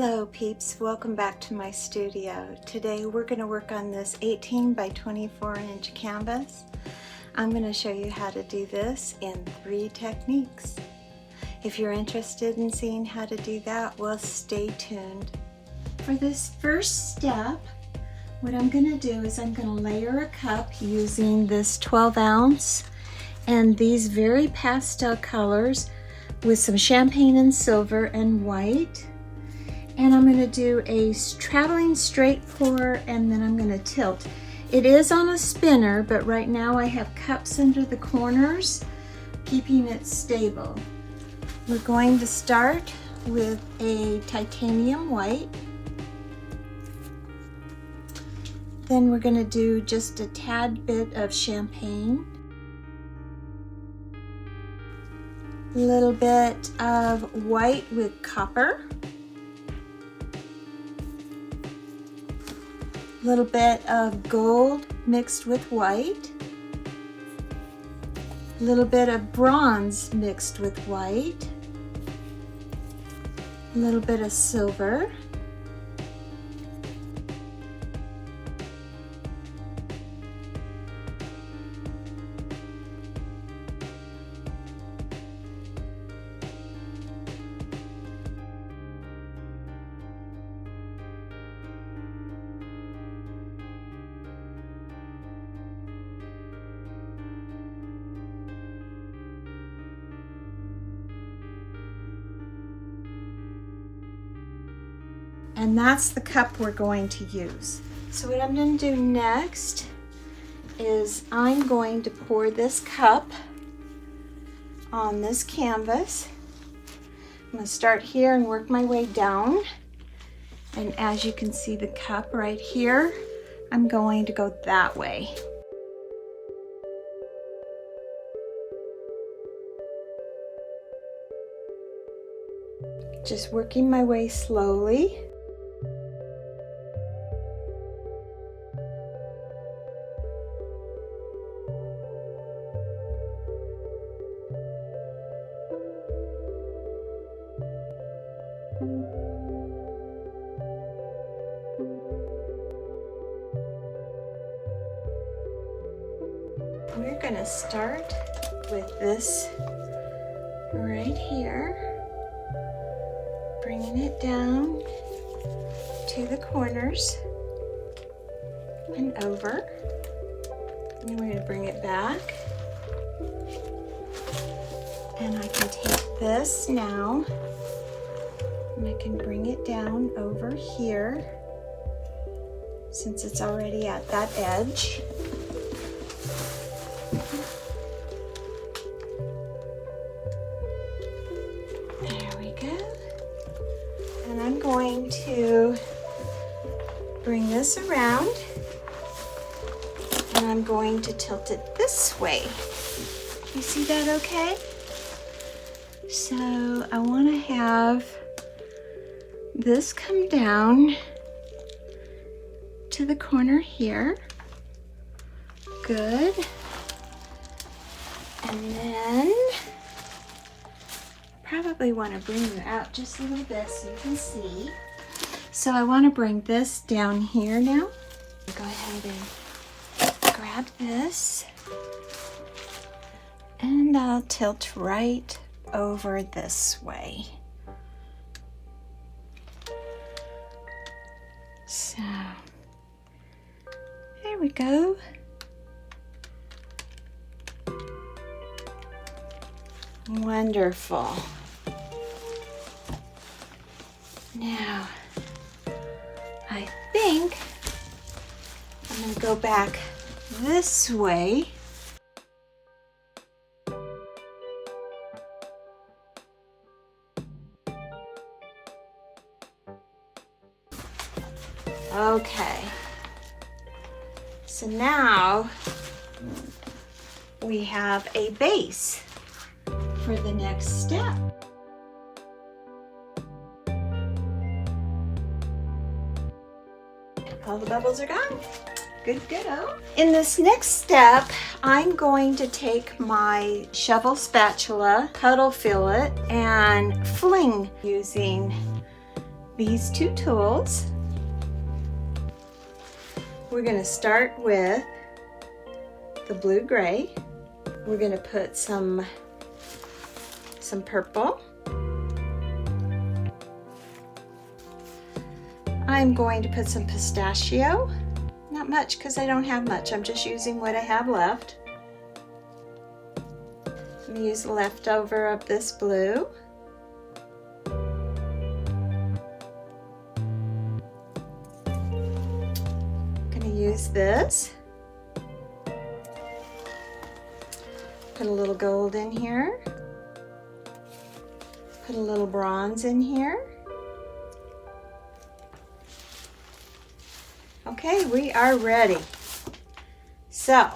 Hello peeps, welcome back to my studio. Today we're going to work on this 18 by 24 inch canvas. I'm going to show you how to do this in 3 techniques. If you're interested in seeing how to do that, well, stay tuned. For this first step, what I'm going to do is I'm going to layer a cup using this 12 ounce and these very pastel colors with some champagne and silver and white. And I'm going to do a traveling straight pour, and then I'm going to tilt. It is on a spinner, but right now I have cups under the corners, keeping it stable. We're going to start with a titanium white. Then we're going to do just a tad bit of champagne. A little bit of white with copper. A little bit of gold mixed with white, a little bit of bronze mixed with white, a little bit of silver, and that's the cup we're going to use. So what I'm going to do next is I'm going to pour this cup on this canvas. I'm going to start here and work my way down. And as you can see the cup right here, I'm going to go that way. Just working my way slowly. We're going to start with this right here, bringing it down to the corners and over. And we're going to bring it back. And I can take this now and I can bring it down over here since it's already at that edge. And I'm going to bring this around and I'm going to tilt it this way. You see that okay? So I want to have this come down to the corner here. Good. And then probably want to bring you out just a little bit so you can see. So I want to bring this down here now. Go ahead and grab this and I'll tilt right over this way. So there we go. Wonderful. Now, I think I'm going to go back this way. Okay. So now we have a base for the next step. All the bubbles are gone. Good, good-o. In this next step, I'm going to take my shovel spatula, puddle fill it, and fling using these two tools. We're going to start with the blue-gray. We're going to put some purple. I'm going to put some pistachio. Not much because I don't have much. I'm just using what I have left. I'm going to use the leftover of this blue. I'm going to use this. Put a little gold in here. Put a little bronze in here. Okay, we are ready. So,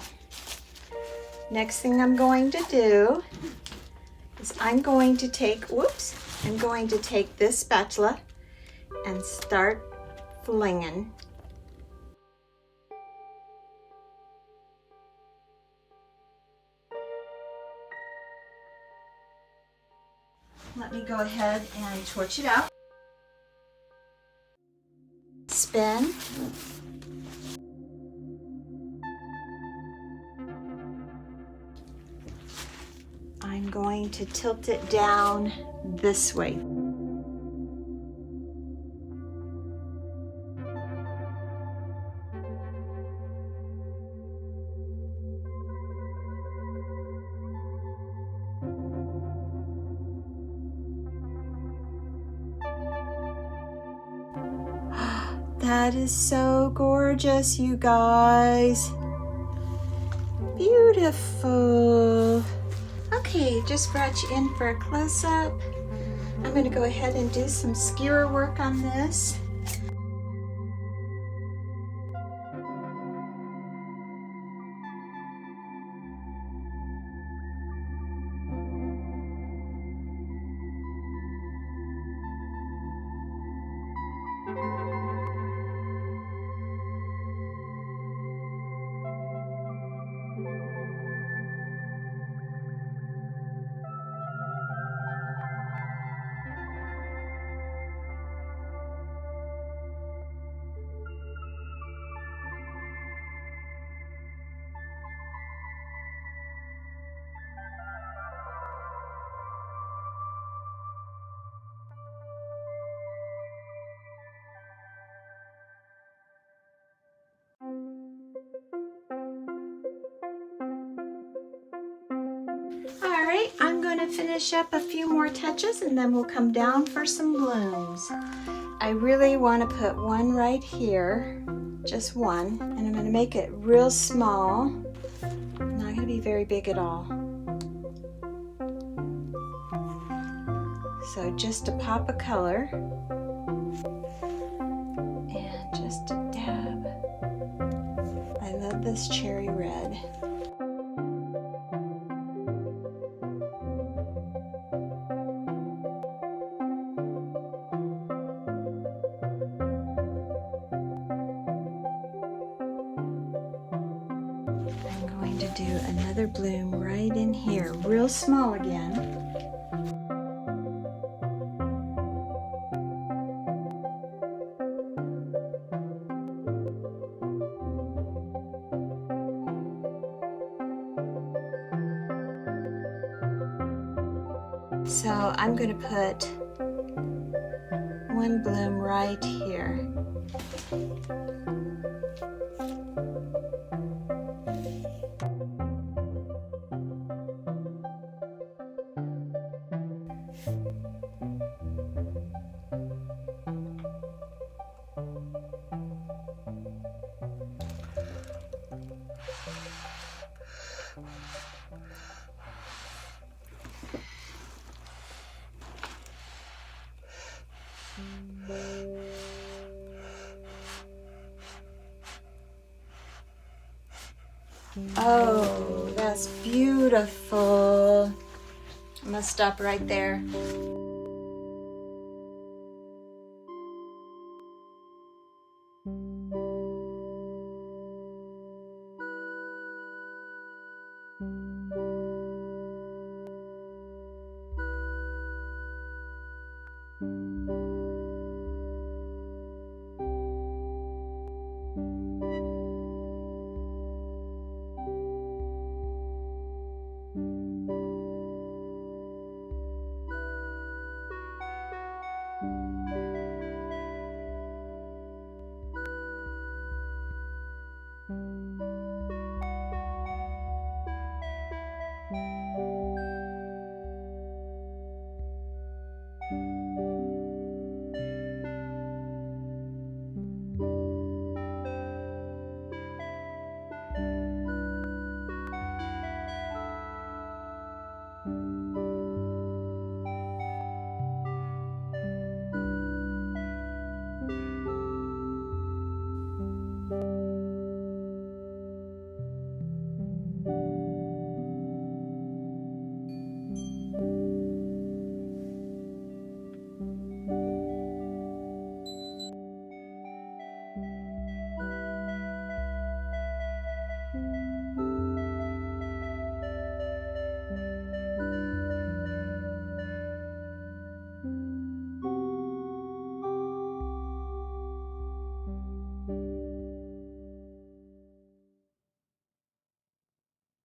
next thing I'm going to do is I'm going to take this spatula and start flinging. Let me go ahead and torch it out. Spin. I'm going to tilt it down this way. That is so gorgeous, you guys. Beautiful. Okay, just brought you in for a close-up. I'm going to go ahead and do some skewer work on this. Alright, I'm going to finish up a few more touches and then we'll come down for some blooms. I really want to put one right here, just one, and I'm going to make it real small. Not going to be very big at all. So just a pop of color and just a dab. I love this cherry red. To do another bloom right in here, real small again. So I'm going to put one bloom right here. Oh, that's beautiful. I'm gonna stop right there.